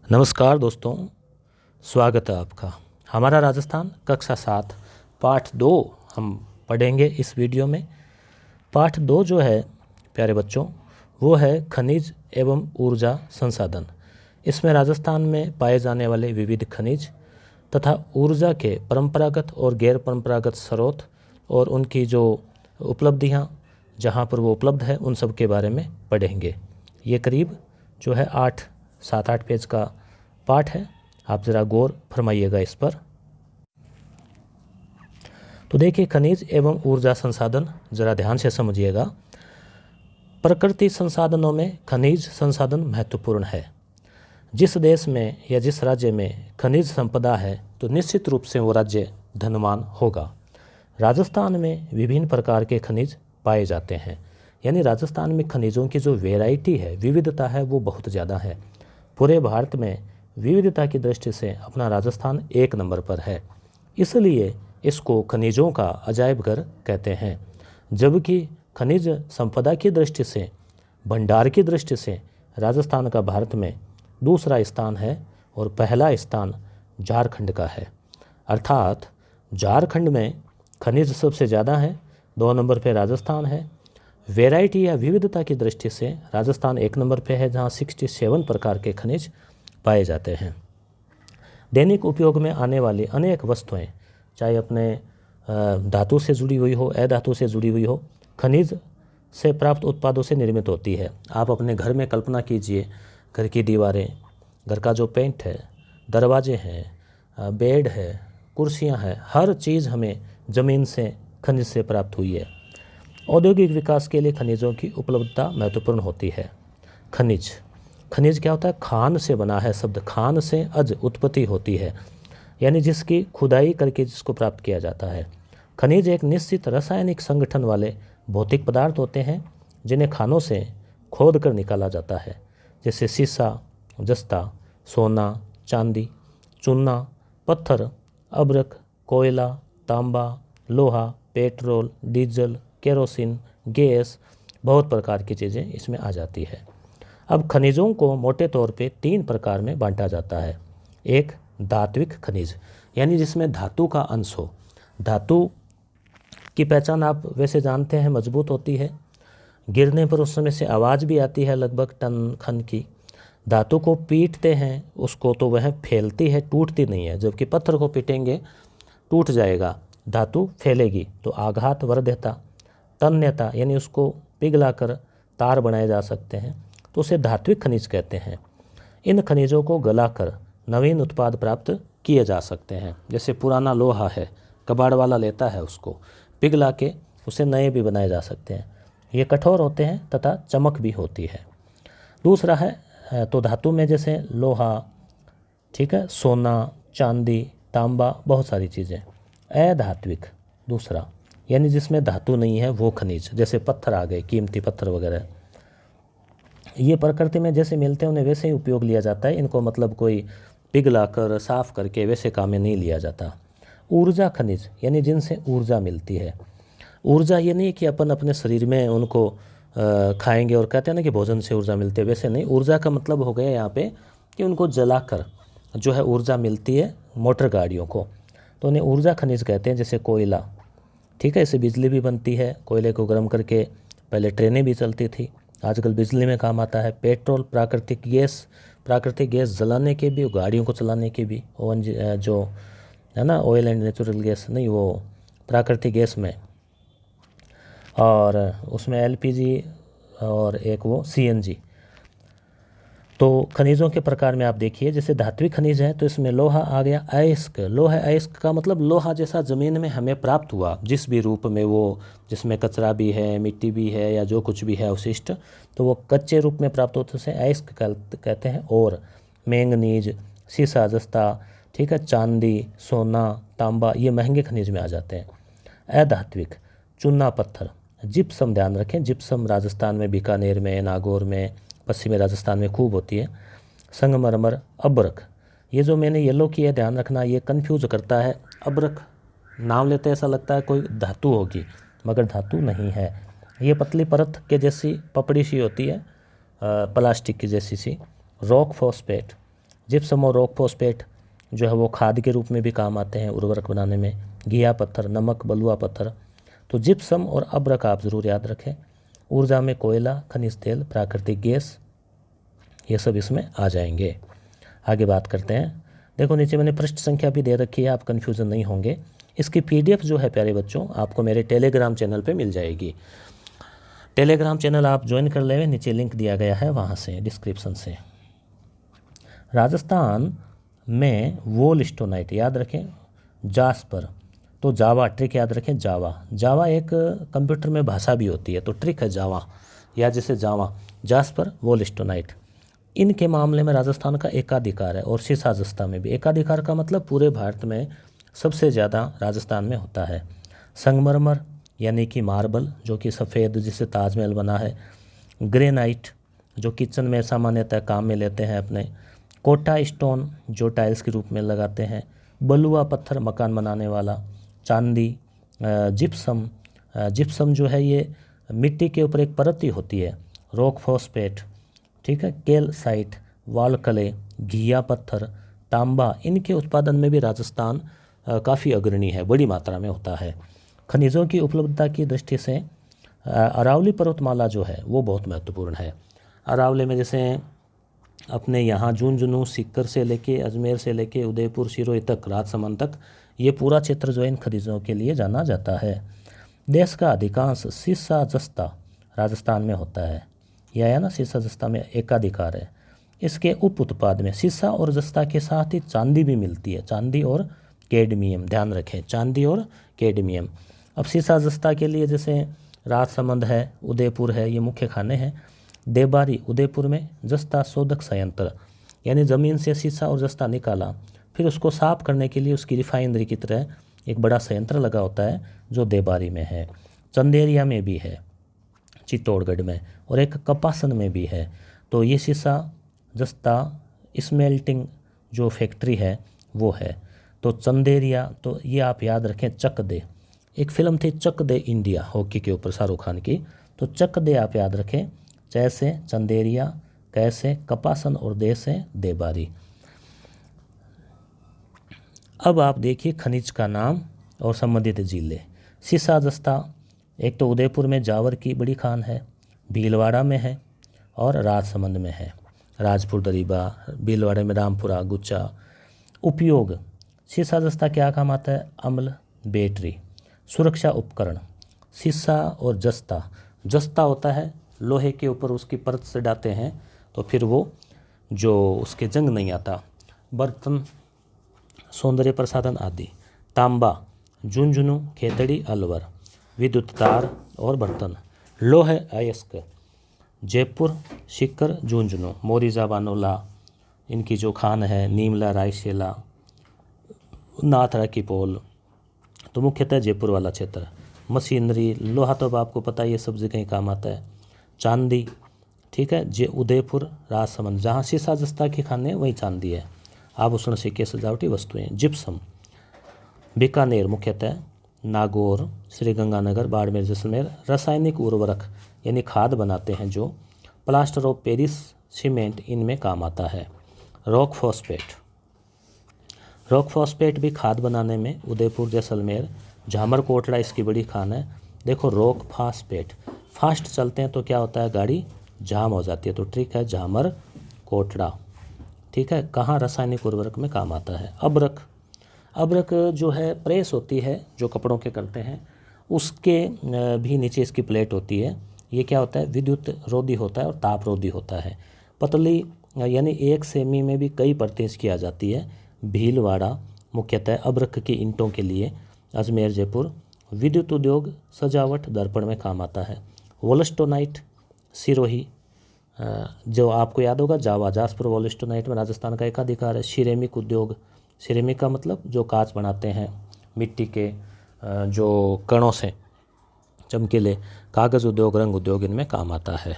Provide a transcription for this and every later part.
नमस्कार दोस्तों, स्वागत है आपका। हमारा राजस्थान कक्षा 7 पाठ 2 हम पढ़ेंगे इस वीडियो में। पाठ 2 जो है प्यारे बच्चों, वो है खनिज एवं ऊर्जा संसाधन। इसमें राजस्थान में पाए जाने वाले विविध खनिज तथा ऊर्जा के परंपरागत और गैर परंपरागत स्रोत और उनकी जो उपलब्धियाँ जहाँ पर वो उपलब्ध है उन सब के बारे में पढ़ेंगे। ये करीब जो है 7-8 पेज का पाठ है। आप ज़रा गौर फरमाइएगा इस पर। तो देखिए, खनिज एवं ऊर्जा संसाधन ज़रा ध्यान से समझिएगा। प्रकृति संसाधनों में खनिज संसाधन महत्वपूर्ण है। जिस देश में या जिस राज्य में खनिज संपदा है तो निश्चित रूप से वो राज्य धनवान होगा। राजस्थान में विभिन्न प्रकार के खनिज पाए जाते हैं, यानी राजस्थान में खनिजों की जो वैरायटी है, विविधता है, वो बहुत ज़्यादा है। पूरे भारत में विविधता की दृष्टि से अपना राजस्थान 1 नंबर पर है, इसलिए इसको खनिजों का अजायब घर कहते हैं। जबकि खनिज संपदा की दृष्टि से, भंडार की दृष्टि से राजस्थान का भारत में दूसरा स्थान है और पहला स्थान झारखंड का है। अर्थात झारखंड में खनिज सबसे ज़्यादा है, 2 नंबर पर राजस्थान है। वैरायटी या विविधता की दृष्टि से राजस्थान 1 नंबर पे है, जहाँ 67 प्रकार के खनिज पाए जाते हैं। दैनिक उपयोग में आने वाली अनेक वस्तुएं, चाहे अपने धातु से जुड़ी हुई हो, अधातु से जुड़ी हुई हो, खनिज से प्राप्त उत्पादों से निर्मित होती है। आप अपने घर में कल्पना कीजिए, घर की दीवारें, घर का जो पेंट है, दरवाजे हैं, बेड है, कुर्सियाँ हैं, हर चीज़ हमें ज़मीन से, खनिज से प्राप्त हुई है। औद्योगिक विकास के लिए खनिजों की उपलब्धता महत्वपूर्ण होती है। खनिज क्या होता है? खान से बना है शब्द, खान से अज उत्पत्ति होती है, यानी जिसकी खुदाई करके जिसको प्राप्त किया जाता है। खनिज एक निश्चित रासायनिक संगठन वाले भौतिक पदार्थ होते हैं जिन्हें खानों से खोद कर निकाला जाता है, जैसे सीसा, जस्ता, सोना, चांदी, चूना, पत्थर, अब्रक, कोयला, तांबा, लोहा, पेट्रोल, डीजल, केरोसिन, गैस, बहुत प्रकार की चीज़ें इसमें आ जाती है। अब खनिजों को मोटे तौर पे 3 प्रकार में बांटा जाता है। एक धात्विक खनिज, यानी जिसमें धातु का अंश हो। धातु की पहचान आप वैसे जानते हैं, मजबूत होती है, गिरने पर उस समय से आवाज़ भी आती है लगभग टन खन की। धातु को पीटते हैं उसको तो वह फैलती है, टूटती नहीं है। जबकि पत्थर को पीटेंगे टूट जाएगा, धातु फैलेगी तो आघात वर्ध्यता, तन्यता, यानी उसको पिघलाकर तार बनाए जा सकते हैं, तो उसे धात्विक खनिज कहते हैं। इन खनिजों को गलाकर नवीन उत्पाद प्राप्त किए जा सकते हैं। जैसे पुराना लोहा है, कबाड़ वाला लेता है, उसको पिघला के उसे नए भी बनाए जा सकते हैं। ये कठोर होते हैं तथा चमक भी होती है। दूसरा है तो धातु में जैसे लोहा, ठीक है, सोना, चांदी, तांबा, बहुत सारी चीज़ें। अधात्विक दूसरा, यानी जिसमें धातु नहीं है वो खनिज, जैसे पत्थर आ गए, कीमती पत्थर वगैरह। ये प्रकृति में जैसे मिलते हैं उन्हें वैसे ही उपयोग लिया जाता है। इनको मतलब कोई पिघला कर साफ करके वैसे काम में नहीं लिया जाता। ऊर्जा खनिज, यानी जिनसे ऊर्जा मिलती है। ऊर्जा ये नहीं कि अपन अपने शरीर में उनको खाएंगे और कहते हैं ना कि भोजन से ऊर्जा मिलती है, वैसे नहीं। ऊर्जा का मतलब हो गया यहाँ पे कि उनको जलाकर जो है ऊर्जा मिलती है मोटर गाड़ियों को, तो उन्हें ऊर्जा खनिज कहते हैं। जैसे कोयला, ठीक है, इससे बिजली भी बनती है। कोयले को गर्म करके पहले ट्रेनें भी चलती थी, आजकल बिजली में काम आता है। पेट्रोल, प्राकृतिक गैस जलाने के भी, गाड़ियों को चलाने के भी। ओवन जो है ना, ऑयल एंड नेचुरल गैस नहीं, वो प्राकृतिक गैस में, और उसमें एलपीजी और एक वो सीएनजी। तो खनिजों के प्रकार में आप देखिए, जैसे धात्विक खनिज है तो इसमें लोहा आ गया। अयस्क, लोहा अयस्क का मतलब लोहा जैसा ज़मीन में हमें प्राप्त हुआ जिस भी रूप में, वो जिसमें कचरा भी है, मिट्टी भी है, या जो कुछ भी है अवशिष्ट, तो वो कच्चे रूप में प्राप्त होते उसे अयस्क कहते हैं। और मैंगनीज, सीसा, जस्ता, ठीक है, चांदी, सोना, तांबा, ये महंगे खनिज में आ जाते हैं। अधात्विक, चूना पत्थर, जिप्सम, ध्यान रखें जिप्सम राजस्थान में, बीकानेर में, नागौर में, पश्चिमी राजस्थान में खूब होती है। संगमरमर, अब्रक, ये जो मैंने येलो किया ध्यान रखना, ये कंफ्यूज करता है। अब्रक नाम लेते ऐसा लगता है कोई धातु होगी, मगर धातु नहीं है। ये पतली परत के जैसी पपड़ी सी होती है, प्लास्टिक की जैसी सी। रॉक फॉस्फेट, जिप्सम और रॉक फॉस्फेट जो है वो खाद के रूप में भी काम आते हैं उर्वरक बनाने में। घिया पत्थर, नमक, बलुआ पत्थर। तो जिप्सम और अब्रक आप ज़रूर याद रखें। ऊर्जा में कोयला, खनिज तेल, प्राकृतिक गैस, ये सब इसमें आ जाएंगे। आगे बात करते हैं। देखो नीचे मैंने पृष्ठ संख्या भी दे रखी है, आप कन्फ्यूज़न नहीं होंगे। इसकी PDF जो है प्यारे बच्चों आपको मेरे टेलीग्राम चैनल पे मिल जाएगी। टेलीग्राम चैनल आप ज्वाइन कर लें, नीचे लिंक दिया गया है वहाँ से, डिस्क्रिप्शन से। राजस्थान में वोलस्टोनाइट याद रखें, जास्पर। तो जावा, ट्रिक याद रखें, जावा। जावा एक कंप्यूटर में भाषा भी होती है, तो ट्रिक है जावा, या जैसे जावा, जास्पर, वोलस्टोनाइट। इनके मामले में राजस्थान का एकाधिकार है, और शीशाजस्ता में भी। एकाधिकार का मतलब पूरे भारत में सबसे ज़्यादा राजस्थान में होता है। संगमरमर यानी कि मार्बल, जो कि सफ़ेद, जिससे ताजमहल बना है। ग्रेनाइट, जो किचन में सामान्यतः काम में लेते हैं अपने। कोटा स्टोन, जो टाइल्स के रूप में लगाते हैं। बलुआ पत्थर, मकान बनाने वाला। चांदी, जिप्सम। जिप्सम जो है ये मिट्टी के ऊपर एक परत ही होती है। रॉक फॉस्फेट, ठीक है। कैलसाइट, वालकले, घिया पत्थर, तांबा, इनके उत्पादन में भी राजस्थान काफ़ी अग्रणी है, बड़ी मात्रा में होता है। खनिजों की उपलब्धता की दृष्टि से अरावली पर्वतमाला जो है वो बहुत महत्वपूर्ण है। अरावली में जैसे अपने यहाँ झुंझुनू, सीकर से लेके, अजमेर से लेके उदयपुर, सिरोही तक, राजसमंद तक, ये पूरा क्षेत्र जो इन खनिजों के लिए जाना जाता है। देश का अधिकांश सीसा जस्ता राजस्थान में होता है। यह है ना, सीसा जस्ता में एकाधिकार है। इसके उप उत्पाद में सीसा और जस्ता के साथ ही चांदी भी मिलती है। चांदी और कैडमियम, ध्यान रखें, चांदी और कैडमियम। अब सीसा जस्ता के लिए जैसे राजसमंद है, उदयपुर है, ये मुख्य खाने हैं। देबारी, उदयपुर में। जस्ता शोधक संयंत्र, यानी ज़मीन से सीसा और जस्ता निकाला, फिर उसको साफ करने के लिए उसकी रिफाइनरी की तरह एक बड़ा संयंत्र लगा होता है, जो देबारी में है। चंदेरिया में भी है, चित्तौड़गढ़ में, और एक कपासन में भी है। तो ये सीसा जस्ता स्मेल्टिंग जो फैक्ट्री है वो है। तो चंदेरिया, तो ये आप याद रखें, चक दे। एक फिल्म थी चक दे इंडिया, हॉकी के ऊपर, शाहरुख खान की। तो चक दे आप याद रखें। जैसे चंदेरिया, कैसे कपासन, और दे से देबारी। अब आप देखिए खनिज का नाम और संबंधित जिले। सीसा जस्ता एक तो उदयपुर में जावर की बड़ी खान है, भीलवाड़ा में है, और राजसमंद में है। राजपुर दरीबा, भीलवाड़े में रामपुरा, गुच्चा। उपयोग, सीसा जस्ता क्या काम आता है? अम्ल, बैटरी, सुरक्षा उपकरण। सीसा और जस्ता, जस्ता होता है लोहे के ऊपर उसकी परत से डालते हैं तो फिर वो जो उसके जंग नहीं आता। बर्तन, सौंदर्य प्रसाधन आदि। तांबा, झुंझुनू, खेतड़ी, अलवर। विद्युत तार और बर्तन। लोह अयस्क, जयपुर, सीकर, झुंझुनू। मोरिजा, बानोला, इनकी जो खान है। नीमला, रायसेला, नाथरा की पोल, तो मुख्यतः जयपुर वाला क्षेत्र। मशीनरी, लोहा तो अब आपको पता है ये सब जगह काम आता है। चांदी, ठीक है, जे उदयपुर, राजसमंद, जहाँ सीसा जस्ता की खाने वहीं चांदी है। आभूषण, सिक्के, सजावटी वस्तुएं। जिप्सम, बीकानेर मुख्यतः, नागौर, श्रीगंगानगर, बाड़मेर, जैसलमेर। रासायनिक उर्वरक यानी खाद बनाते हैं जो। प्लास्टर ऑफ पेरिस, सीमेंट, इनमें काम आता है। रॉक फॉस्फेट, रॉक फॉस्फेट भी खाद बनाने में उदयपुर, जैसलमेर। झामर कोटला इसकी बड़ी खान है। देखो रॉक फॉस्फेट, फास्ट चलते हैं तो क्या होता है, गाड़ी जाम हो जाती है, तो ट्रिक है झामर कोटड़ा, ठीक है। कहाँ? रासायनिक उर्वरक में काम आता है। अब्रक, अब्रक जो है प्रेस होती है जो कपड़ों के करते हैं, उसके भी नीचे इसकी प्लेट होती है। ये क्या होता है? विद्युत रोधी होता है और ताप रोधी होता है। पतली यानी 1 सेमी में भी कई परतें इसकी आ जाती है। भीलवाड़ा मुख्यतः अब्रक की ईंटों के लिए। अजमेर, जयपुर। विद्युत उद्योग, सजावट, दर्पण में काम आता है। वोलस्टोनाइट, सिरोही, जो आपको याद होगा जावा, जासपुर, वोलस्टोनाइट में राजस्थान का एकाधिकार है। सिरेमिक उद्योग, सिरेमिक का मतलब जो कांच बनाते हैं मिट्टी के जो कणों से, चमकीले। कागज़ उद्योग, रंग उद्योग, इनमें काम आता है।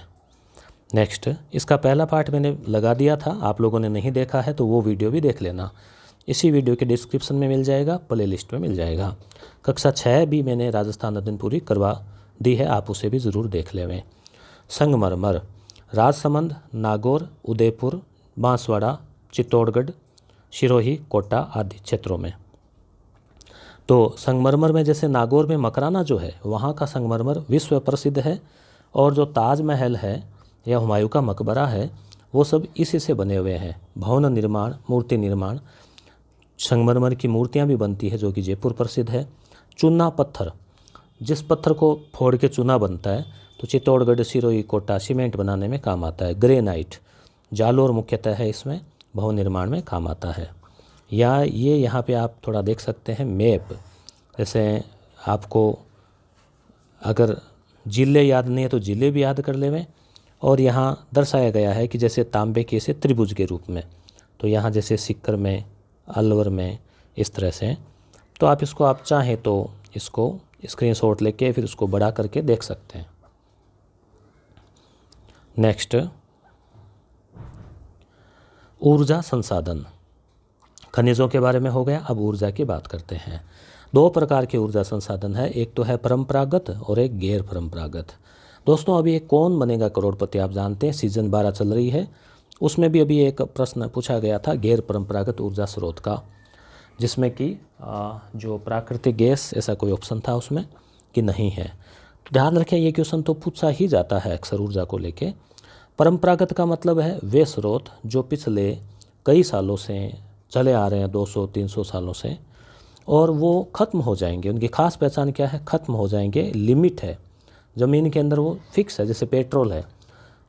नेक्स्ट, इसका पहला पार्ट मैंने लगा दिया था, आप लोगों ने नहीं देखा है तो वो वीडियो भी देख लेना, इसी वीडियो के डिस्क्रिप्शन में मिल जाएगा, प्ले लिस्ट में मिल जाएगा। कक्षा 6 भी मैंने राजस्थान अध्ययन पूरी करवा दी है, आप उसे भी ज़रूर देख लेवें। संगमरमर, राजसमंद, नागौर, उदयपुर, बांसवाड़ा, चित्तौड़गढ़, सिरोही, कोटा आदि क्षेत्रों में। तो संगमरमर में जैसे नागौर में मकराना जो है वहाँ का संगमरमर विश्व प्रसिद्ध है, और जो ताजमहल है या हुमायूं का मकबरा है वो सब इसी से बने हुए हैं। भवन निर्माण, मूर्ति निर्माण, संगमरमर की मूर्तियाँ भी बनती है जो कि जयपुर प्रसिद्ध है। चूना पत्थर, जिस पत्थर को फोड़ के चूना बनता है तो चित्तौड़गढ़, सिरोही, कोटा सीमेंट बनाने में काम आता है। ग्रेनाइट, जालोर मुख्यतः है, इसमें भवन निर्माण में काम आता है। या ये यहाँ पे आप थोड़ा देख सकते हैं मैप, जैसे आपको अगर जिले याद नहीं है तो जिले भी याद कर लेवें। और यहाँ दर्शाया गया है कि जैसे तांबे के से त्रिभुज के रूप में, तो यहाँ जैसे सिक्कर में, अलवर में, इस तरह से। तो आप इसको आप चाहें तो इसको स्क्रीनशॉट लेके फिर उसको बड़ा करके देख सकते हैं। नेक्स्ट, ऊर्जा संसाधन। खनिजों के बारे में हो गया, अब ऊर्जा की बात करते हैं। दो प्रकार के ऊर्जा संसाधन है, एक तो है परंपरागत और एक गैर परंपरागत। दोस्तों अभी एक कौन बनेगा करोड़पति आप जानते हैं, सीजन 12 चल रही है, उसमें भी अभी एक प्रश्न पूछा गया था गैर परंपरागत ऊर्जा स्रोत का, जिसमें कि जो प्राकृतिक गैस ऐसा कोई ऑप्शन था उसमें कि नहीं है। तो ध्यान रखें ये क्वेश्चन तो पूछा ही जाता है अक्सर ऊर्जा को लेके। परंपरागत का मतलब है वे स्रोत जो पिछले कई सालों से चले आ रहे हैं, 200-300 सालों से, और वो ख़त्म हो जाएंगे। उनकी खास पहचान क्या है, ख़त्म हो जाएंगे, लिमिट है ज़मीन के अंदर, वो फिक्स है। जैसे पेट्रोल है,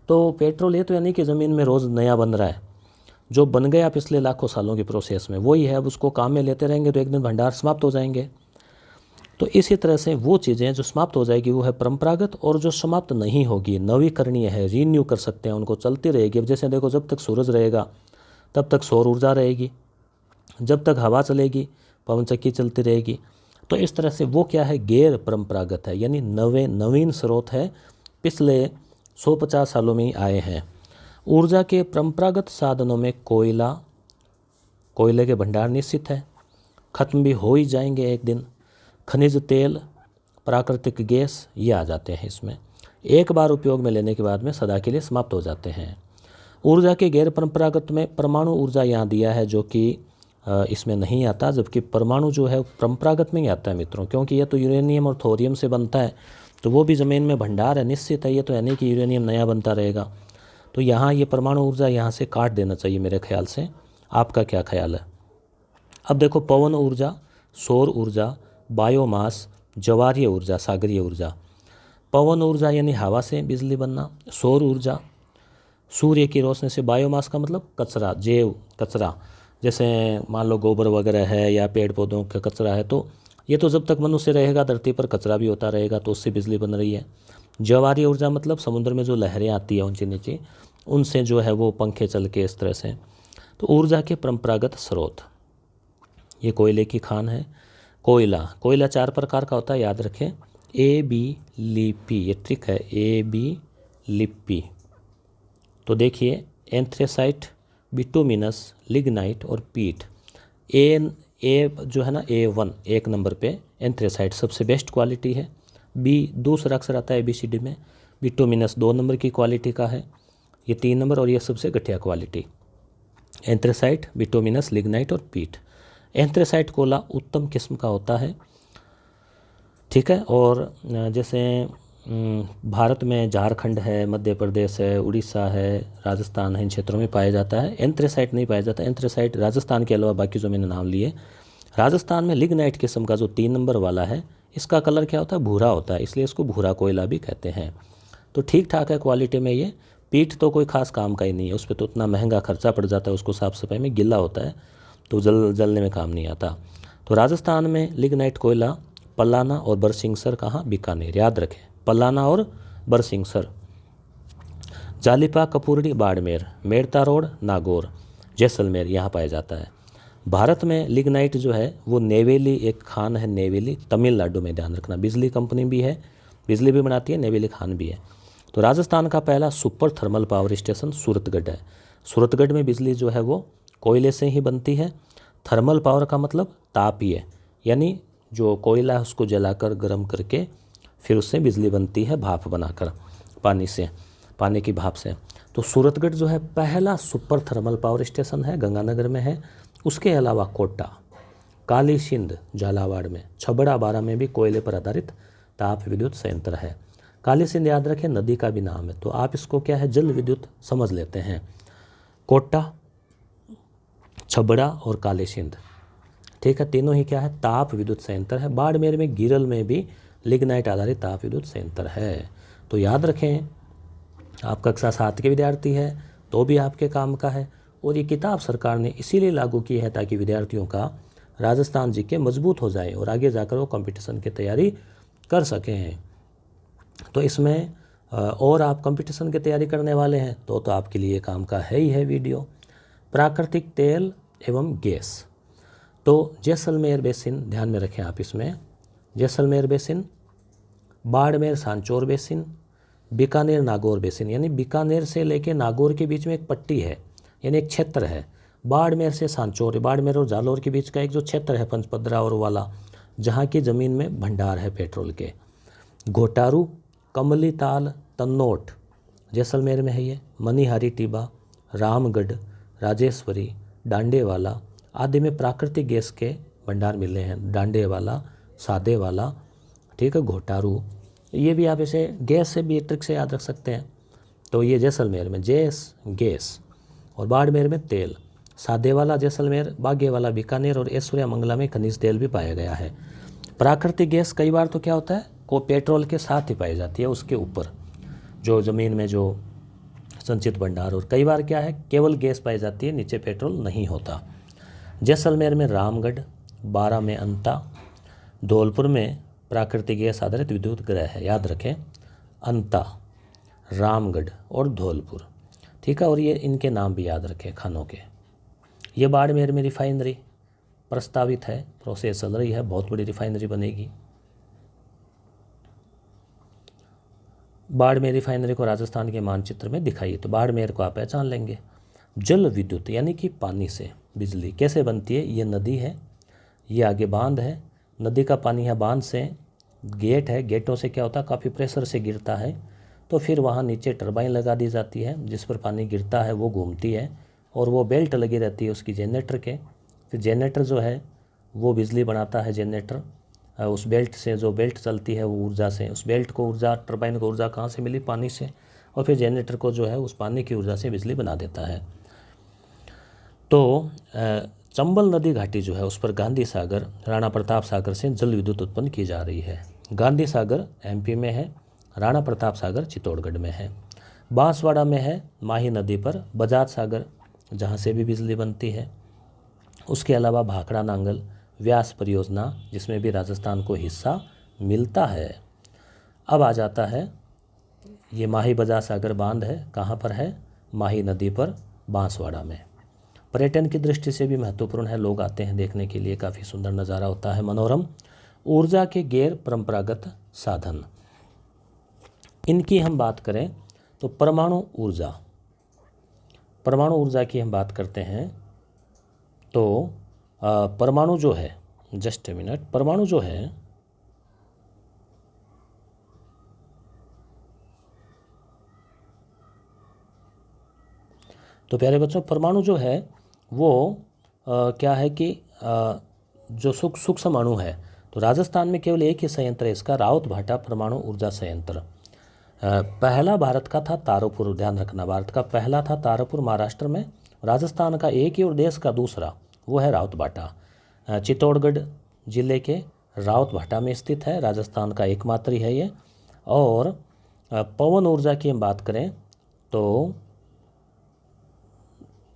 तो पेट्रोल ये तो यानी कि ज़मीन में रोज़ नया बन रहा है, जो बन गया पिछले लाखों सालों की प्रोसेस में वही है, अब उसको काम में लेते रहेंगे तो एक दिन भंडार समाप्त हो जाएंगे। तो इसी तरह से वो चीज़ें जो समाप्त हो जाएगी वो है परंपरागत, और जो समाप्त नहीं होगी, नवीकरणीय है, रीन्यू कर सकते हैं, उनको चलती रहेगी। अब जैसे देखो, जब तक सूरज रहेगा तब तक सौर ऊर्जा रहेगी, जब तक हवा चलेगी पवन चक्की चलती रहेगी। तो इस तरह से वो क्या है, गैर परंपरागत है, यानी नवीन स्रोत है, पिछले 150 सालों में ही आए हैं। ऊर्जा के परंपरागत साधनों में कोयले के भंडार निश्चित है, खत्म भी हो ही जाएंगे एक दिन। खनिज तेल, प्राकृतिक गैस, ये आ जाते हैं इसमें, एक बार उपयोग में लेने के बाद में सदा के लिए समाप्त हो जाते हैं। ऊर्जा के गैर परंपरागत में परमाणु ऊर्जा यहाँ दिया है, जो कि इसमें नहीं आता, जबकि परमाणु जो है परंपरागत में ही आता है मित्रों, क्योंकि यह तो यूरेनियम और थोरियम से बनता है, तो वो भी ज़मीन में भंडार है, निश्चित है। ये तो यानी कि यूरेनियम नया बनता रहेगा, तो यहाँ ये परमाणु ऊर्जा यहाँ से काट देना चाहिए मेरे ख्याल से। आपका क्या ख्याल है? अब देखो, पवन ऊर्जा, सौर ऊर्जा, बायोमास, ज्वारीय ऊर्जा, सागरीय ऊर्जा। पवन ऊर्जा यानी हवा से बिजली बनना, सौर ऊर्जा सूर्य की रोशनी से, बायोमास का मतलब कचरा, जैव कचरा, जैसे मान लो गोबर वगैरह है या पेड़ पौधों का कचरा है, तो ये तो जब तक मनुष्य रहेगा धरती पर कचरा भी होता रहेगा, तो उससे बिजली बन रही है। ज्वारीय ऊर्जा मतलब समुद्र में जो लहरें आती है ऊंचे नीचे, उनसे जो है वो पंखे चल के इस तरह से। तो ऊर्जा के परंपरागत स्रोत, ये कोयले की खान है। कोयला 4 प्रकार का होता है, याद रखें, ए बी लिपी, ये ट्रिक है, ए बी लिपी। तो देखिए, एंथ्रेसाइट, बिटुमिनस, लिग्नाइट और पीट। ए जो है ना, A1 1 नंबर पे एंथ्रेसाइट सबसे बेस्ट क्वालिटी है। बी दूसरा अक्षर आता है ABCD में। बिटुमिनस 2 नंबर की क्वालिटी का है, ये 3 नंबर, और ये सबसे घटिया क्वालिटी। एंथ्रेसाइट, बिटुमिनस, लिग्नाइट और पीट। एंथ्रेसाइट कोयला उत्तम किस्म का होता है, ठीक है। और जैसे भारत में झारखंड है, मध्य प्रदेश है, उड़ीसा है, राजस्थान है, इन क्षेत्रों में पाया जाता है। एंथ्रेसाइट नहीं पाया जाता। एंथ्रेसाइट राजस्थान के अलावा बाकी जो मैंने नाम लिए, राजस्थान में लिग्नाइट किस्म का जो 3 नंबर वाला है, इसका कलर क्या होता है, भूरा होता है, इसलिए इसको भूरा कोयला भी कहते हैं। तो ठीक ठाक है क्वालिटी में ये। पीठ तो कोई खास काम का ही नहीं है, उस पर तो उतना महंगा खर्चा पड़ जाता है, उसको साफ़ सफाई में गिल्ला होता है, तो जलने में काम नहीं आता। तो राजस्थान में लिग्नाइट कोयला पलाना और बरसिंगसर, कहाँ, बीकानेर, याद रखें, पलाना और बरसिंगसर। जालिपा, कपूरड़ी, बाड़मेर, मेड़ता रोड, नागौर, जैसलमेर, यहाँ पाया जाता है। भारत में लिग्नाइट जो है वो नेवेली एक खान है, नेवेली, तमिलनाडु में, ध्यान रखना। बिजली कंपनी भी है, बिजली भी बनाती है, नेवेली खान भी है। तो राजस्थान का पहला super thermal power station Suratgarh है। सूरतगढ़ में बिजली जो है वो कोयले से ही बनती है। थर्मल पावर का मतलब तापीय, यानी जो कोयला है उसको जलाकर गर्म करके फिर उससे बिजली बनती है, भाप बनाकर, पानी की भाप से। तो सूरतगढ़ जो है पहला सुपर थर्मल पावर स्टेशन है, गंगानगर में है। उसके अलावा कोटा, काली सिंध झालावाड़ में, छबड़ा बारा में भी कोयले पर आधारित ताप विद्युत संयंत्र है। काली सिंध याद रखें नदी का भी नाम है, तो आप इसको क्या है जल विद्युत समझ लेते हैं। कोटा, छबड़ा और काली सिंध, ठीक है, तीनों ही क्या है ताप विद्युत संयंत्र है। बाड़मेर में गिरल में भी लिग्नाइट आधारित ताप विद्युत संयंत्र है। तो याद रखें, आप कक्षा 7 के विद्यार्थी है तो भी आपके काम का है। और ये किताब सरकार ने इसीलिए लागू की है ताकि विद्यार्थियों का राजस्थान जीके मजबूत हो जाए और आगे जाकर वो कंपटीशन की तैयारी कर सकें। तो इसमें और आप कंपटीशन की तैयारी करने वाले हैं तो आपके लिए काम का है ही है वीडियो। प्राकृतिक तेल एवं गैस, तो जैसलमेर बेसिन ध्यान में रखें आप इसमें, Jaisalmer basin, Barmer Sanchore basin, Bikaner Nagaur basin, यानी बीकानेर से लेके नागौर के बीच में एक पट्टी है, यानी एक क्षेत्र है। बाड़मेर से सांचौर, बाड़मेर और जालौर के बीच का एक जो क्षेत्र है पंचपदरा और वाला, जहाँ की ज़मीन में भंडार है पेट्रोल के। घोटारू, कमली ताल, तन्नोट जैसलमेर में है ये, मनिहारी टिबा, रामगढ़, राजेश्वरी, डांडेवाला आदि में प्राकृतिक गैस के भंडार मिले हैं। डांडेवाला, सादेवाला, ठीक है, घोटारू, ये भी आप इसे गैस से भी एक ट्रिक से याद रख सकते हैं। तो ये जैसलमेर में गैस और बाड़मेर में तेल, सादेवाला जैसलमेर, बागेवाला बीकानेर और ऐश्वर्या मंगला में खनिज तेल भी पाया गया है। प्राकृतिक गैस कई बार तो क्या होता है को पेट्रोल के साथ ही पाई जाती है, उसके ऊपर जो ज़मीन में जो संचित भंडार, और कई बार क्या है केवल गैस पाई जाती है, नीचे पेट्रोल नहीं होता। जैसलमेर में रामगढ़, बारा में अंता, धौलपुर में प्राकृतिक गैस आधारित विद्युत ग्रह है। याद रखें अंता, रामगढ़ और धौलपुर, ठीक है, और ये इनके नाम भी याद रखें खानों के। ये बाड़मेर में रिफाइनरी प्रस्तावित है, प्रोसेस चल रही है, बहुत बड़ी रिफाइनरी बनेगी। बाड़मेर रिफाइनरी को राजस्थान के मानचित्र में दिखाइए, तो बाड़मेर को आप पहचान लेंगे। जल विद्युत यानी कि पानी से बिजली कैसे बनती है, ये नदी है, ये आगे बांध है, नदी का पानी है, बांध से गेट है, गेटों से क्या होता है काफ़ी प्रेशर से गिरता है, तो फिर वहाँ नीचे टरबाइन लगा दी जाती है, जिस पर पानी गिरता है वो घूमती है और वो बेल्ट लगी रहती है उसकी जेनरेटर के। फिर जेनरेटर जो है वो बिजली बनाता है, जेनरेटर उस बेल्ट से, जो बेल्ट चलती है वो ऊर्जा से, उस बेल्ट को ऊर्जा, टरबाइन को ऊर्जा कहाँ से मिली, पानी से, और फिर जेनरेटर को जो है उस पानी की ऊर्जा से बिजली बना देता है। तो चंबल नदी घाटी जो है उस पर गांधी सागर, राणा प्रताप सागर से जल विद्युत उत्पन्न की जा रही है। गांधी सागर एमपी में है, राणा प्रताप सागर चित्तौड़गढ़ में है। बांसवाड़ा में है माही नदी पर बजाज सागर, जहाँ से भी बिजली बनती है। उसके अलावा भाखड़ा नांगल व्यास परियोजना, जिसमें भी राजस्थान को हिस्सा मिलता है। अब आ जाता है ये माही बजाज सागर बांध है, कहाँ पर है, माही नदी पर बांसवाड़ा में। पर्यटन की दृष्टि से भी महत्वपूर्ण है, लोग आते हैं देखने के लिए, काफ़ी सुंदर नज़ारा होता है, मनोरम। ऊर्जा के गैर परंपरागत साधन, इनकी हम बात करें तो परमाणु ऊर्जा की हम बात करते हैं। तो परमाणु जो है, जस्ट ए मिनट, परमाणु जो है तो प्यारे बच्चों परमाणु जो है वो क्या है कि जो सूक्ष्म अणु है, तो राजस्थान में केवल एक ही संयंत्र है इसका, राउत भाटा परमाणु ऊर्जा संयंत्र। पहला भारत का था तारापुर, ध्यान रखना, भारत का पहला था तारापुर महाराष्ट्र में, राजस्थान का एक ही और देश का दूसरा वो है राउत भाटा। चित्तौड़गढ़ जिले के राउत भाटा में स्थित है, राजस्थान का एकमात्र ही है ये। और पवन ऊर्जा की हम बात करें तो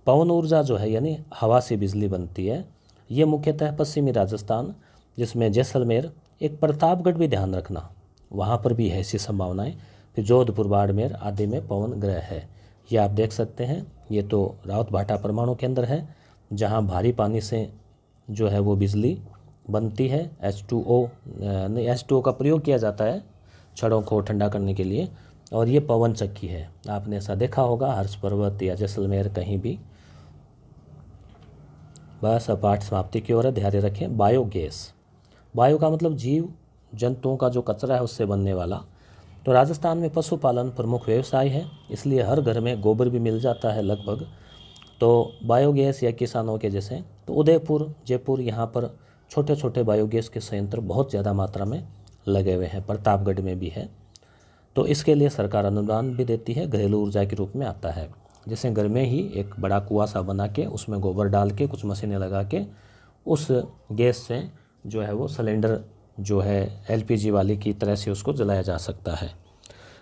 पवन ऊर्जा जो है यानी हवा से बिजली बनती है, ये मुख्यतः पश्चिमी राजस्थान, जिसमें जैसलमेर, एक प्रतापगढ़ भी ध्यान रखना, वहाँ पर भी है ऐसी संभावनाएं। फिर जोधपुर, बाड़मेर आदि में पवन ग्रह है, ये आप देख सकते हैं। ये तो राउत भाटा परमाणु केंद्र है, जहाँ भारी पानी से जो है वो बिजली बनती है। H2O का प्रयोग किया जाता है छड़ों को ठंडा करने के लिए, और ये पवन चक्की है, आपने ऐसा देखा होगा हर्ष पर्वत या जैसलमेर कहीं भी। बस अब पाठ समाप्ति की ओर ध्यान रखें। बायोगैस, बायो का मतलब जीव जंतुओं का जो कचरा है उससे बनने वाला, तो राजस्थान में पशुपालन प्रमुख व्यवसाय है, इसलिए हर घर में गोबर भी मिल जाता है लगभग। तो बायोगैस या किसानों के जैसे तो उदयपुर, जयपुर, यहाँ पर छोटे छोटे बायोगैस के संयंत्र बहुत ज़्यादा मात्रा में लगे हुए हैं। प्रतापगढ़ में भी है। तो इसके लिए सरकार अनुदान भी देती है, घरेलू ऊर्जा के रूप में आता है। जैसे घर में ही एक बड़ा कुआं सा बना के उसमें गोबर डाल के कुछ मशीनें लगा के उस गैस से जो है वो सिलेंडर जो है एलपीजी वाली की तरह से उसको जलाया जा सकता है।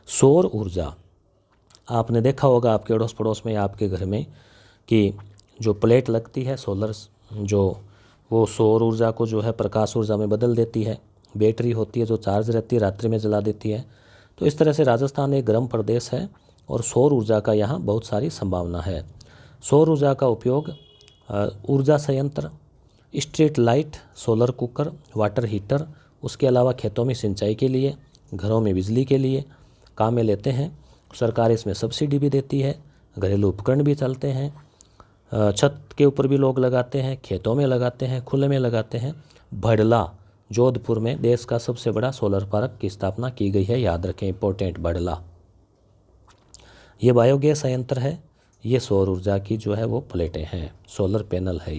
सौर ऊर्जा, आपने देखा होगा आपके अड़ोस पड़ोस में या आपके घर में कि जो प्लेट लगती है सोलर, जो वो सौर ऊर्जा को जो है प्रकाश ऊर्जा में बदल देती है। बैटरी होती है जो चार्ज रहती है, रात्रि में जला देती है। तो इस तरह से राजस्थान एक गर्म प्रदेश है और सौर ऊर्जा का यहाँ बहुत सारी संभावना है। सौर ऊर्जा का उपयोग ऊर्जा संयंत्र, street light, solar cooker, water heater, उसके अलावा खेतों में सिंचाई के लिए, घरों में बिजली के लिए काम में लेते हैं। सरकार इसमें सब्सिडी भी देती है। घरेलू उपकरण भी चलते हैं, छत के ऊपर भी लोग लगाते हैं, खेतों में लगाते हैं, खुले में लगाते हैं। भड़ला, जोधपुर में देश का सबसे बड़ा सोलर पार्क की स्थापना की गई है, याद रखें, इंपॉर्टेंट। भड़ला ये बायोगैस संयंत्र है। ये सौर ऊर्जा की जो है वो प्लेटें हैं, सोलर पैनल है।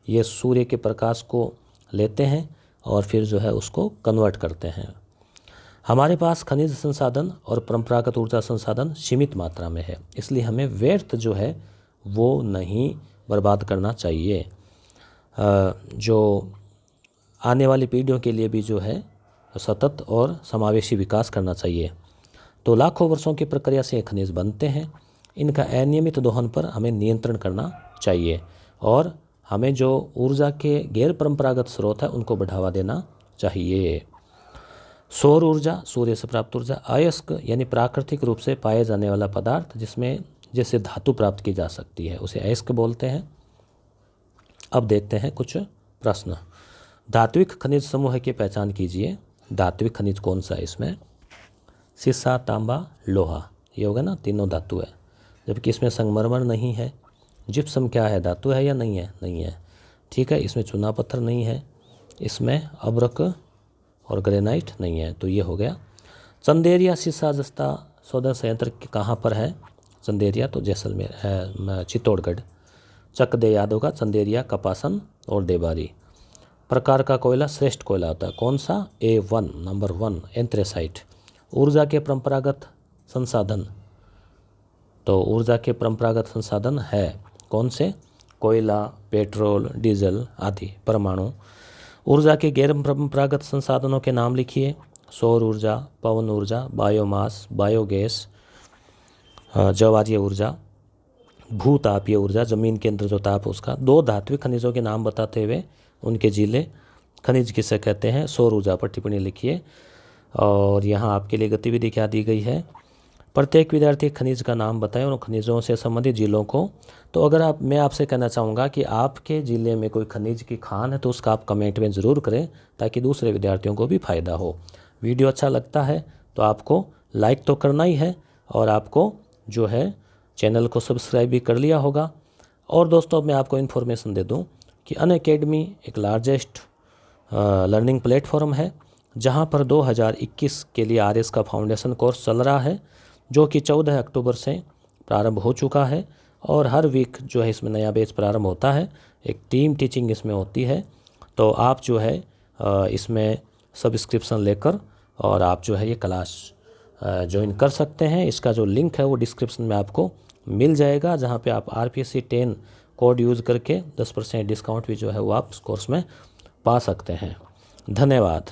ये सूर्य के प्रकाश को लेते हैं और फिर जो है उसको कन्वर्ट करते हैं। हमारे पास खनिज संसाधन और परंपरागत ऊर्जा संसाधन सीमित मात्रा में है, इसलिए हमें व्यर्थ जो है वो नहीं बर्बाद करना चाहिए। जो आने वाली पीढ़ियों के लिए भी जो है सतत और समावेशी विकास करना चाहिए। तो लाखों वर्षों की प्रक्रिया से खनिज बनते हैं। इनका अनियमित दोहन पर हमें नियंत्रण करना चाहिए और हमें जो ऊर्जा के गैर परंपरागत स्रोत है उनको बढ़ावा देना चाहिए। सौर ऊर्जा, सूर्य से प्राप्त ऊर्जा। अयस्क यानी प्राकृतिक रूप से पाए जाने वाला पदार्थ जिसमें जैसे धातु प्राप्त की जा सकती है, उसे अयस्क बोलते हैं। अब देखते हैं कुछ प्रश्न। धात्विक खनिज समूह की पहचान कीजिए। धात्विक खनिज कौन सा है इसमें? सीसा, तांबा, लोहा, ये होगा ना, तीनों धातु है। जबकि इसमें संगमरमर नहीं है। जिप्सम क्या है, धातु है या नहीं है? नहीं है। ठीक है, इसमें चूना पत्थर नहीं है, इसमें अब्रक और ग्रेनाइट नहीं है। तो ये हो गया। चंदेरिया सीसा जस्ता शोधन संयंत्र कहाँ पर है? चंदेरिया तो जैसलमेर है, चित्तौड़गढ़। चक दे याद होगा, चंदेरिया, कपासन और देबारी। प्रकार का कोयला श्रेष्ठ कोयला होता है, कौन सा? A1, number 1 anthracite. ऊर्जा के परंपरागत संसाधन, तो ऊर्जा के परंपरागत संसाधन है कौन से? कोयला, पेट्रोल, डीजल आदि, परमाणु। ऊर्जा के गैर परंपरागत संसाधनों के नाम लिखिए। सौर ऊर्जा, पवन ऊर्जा, बायोमास, बायोगैस, जवारीय ऊर्जा, भूतापीय ऊर्जा, जमीन के अंदर जो ताप उसका। 2 धात्विक खनिजों के नाम बताते हुए उनके जिले, खनिज किसे कहते हैं? सौर ऊर्जा पर टिप्पणी लिखिए। और यहाँ आपके लिए गतिविधि क्या दी गई है? प्रत्येक विद्यार्थी खनिज का नाम बताएं और खनिजों से संबंधित जिलों को। तो अगर मैं आपसे कहना चाहूँगा कि आपके ज़िले में कोई खनिज की खान है तो उसका आप कमेंट में ज़रूर करें ताकि दूसरे विद्यार्थियों को भी फ़ायदा हो। वीडियो अच्छा लगता है तो आपको लाइक तो करना ही है और आपको जो है चैनल को सब्सक्राइब भी कर लिया होगा। और दोस्तों मैं आपको इन्फॉर्मेशन दे दूँ कि अनअकैडमी एक लार्जेस्ट लर्निंग प्लेटफॉर्म है जहाँ पर 2021 के लिए RS का फाउंडेशन कोर्स चल रहा है जो कि 14 अक्टूबर से प्रारंभ हो चुका है। और हर वीक जो है इसमें नया बैच प्रारंभ होता है। एक टीम टीचिंग इसमें होती है। तो आप जो है इसमें सब्सक्रिप्शन लेकर और आप जो है ये क्लास ज्वाइन कर सकते हैं। इसका जो लिंक है वो डिस्क्रिप्शन में आपको मिल जाएगा, जहाँ पे आप RPSC 10 कोड यूज़ करके 10% डिस्काउंट भी जो है वो आप इस कोर्स में पा सकते हैं। धन्यवाद।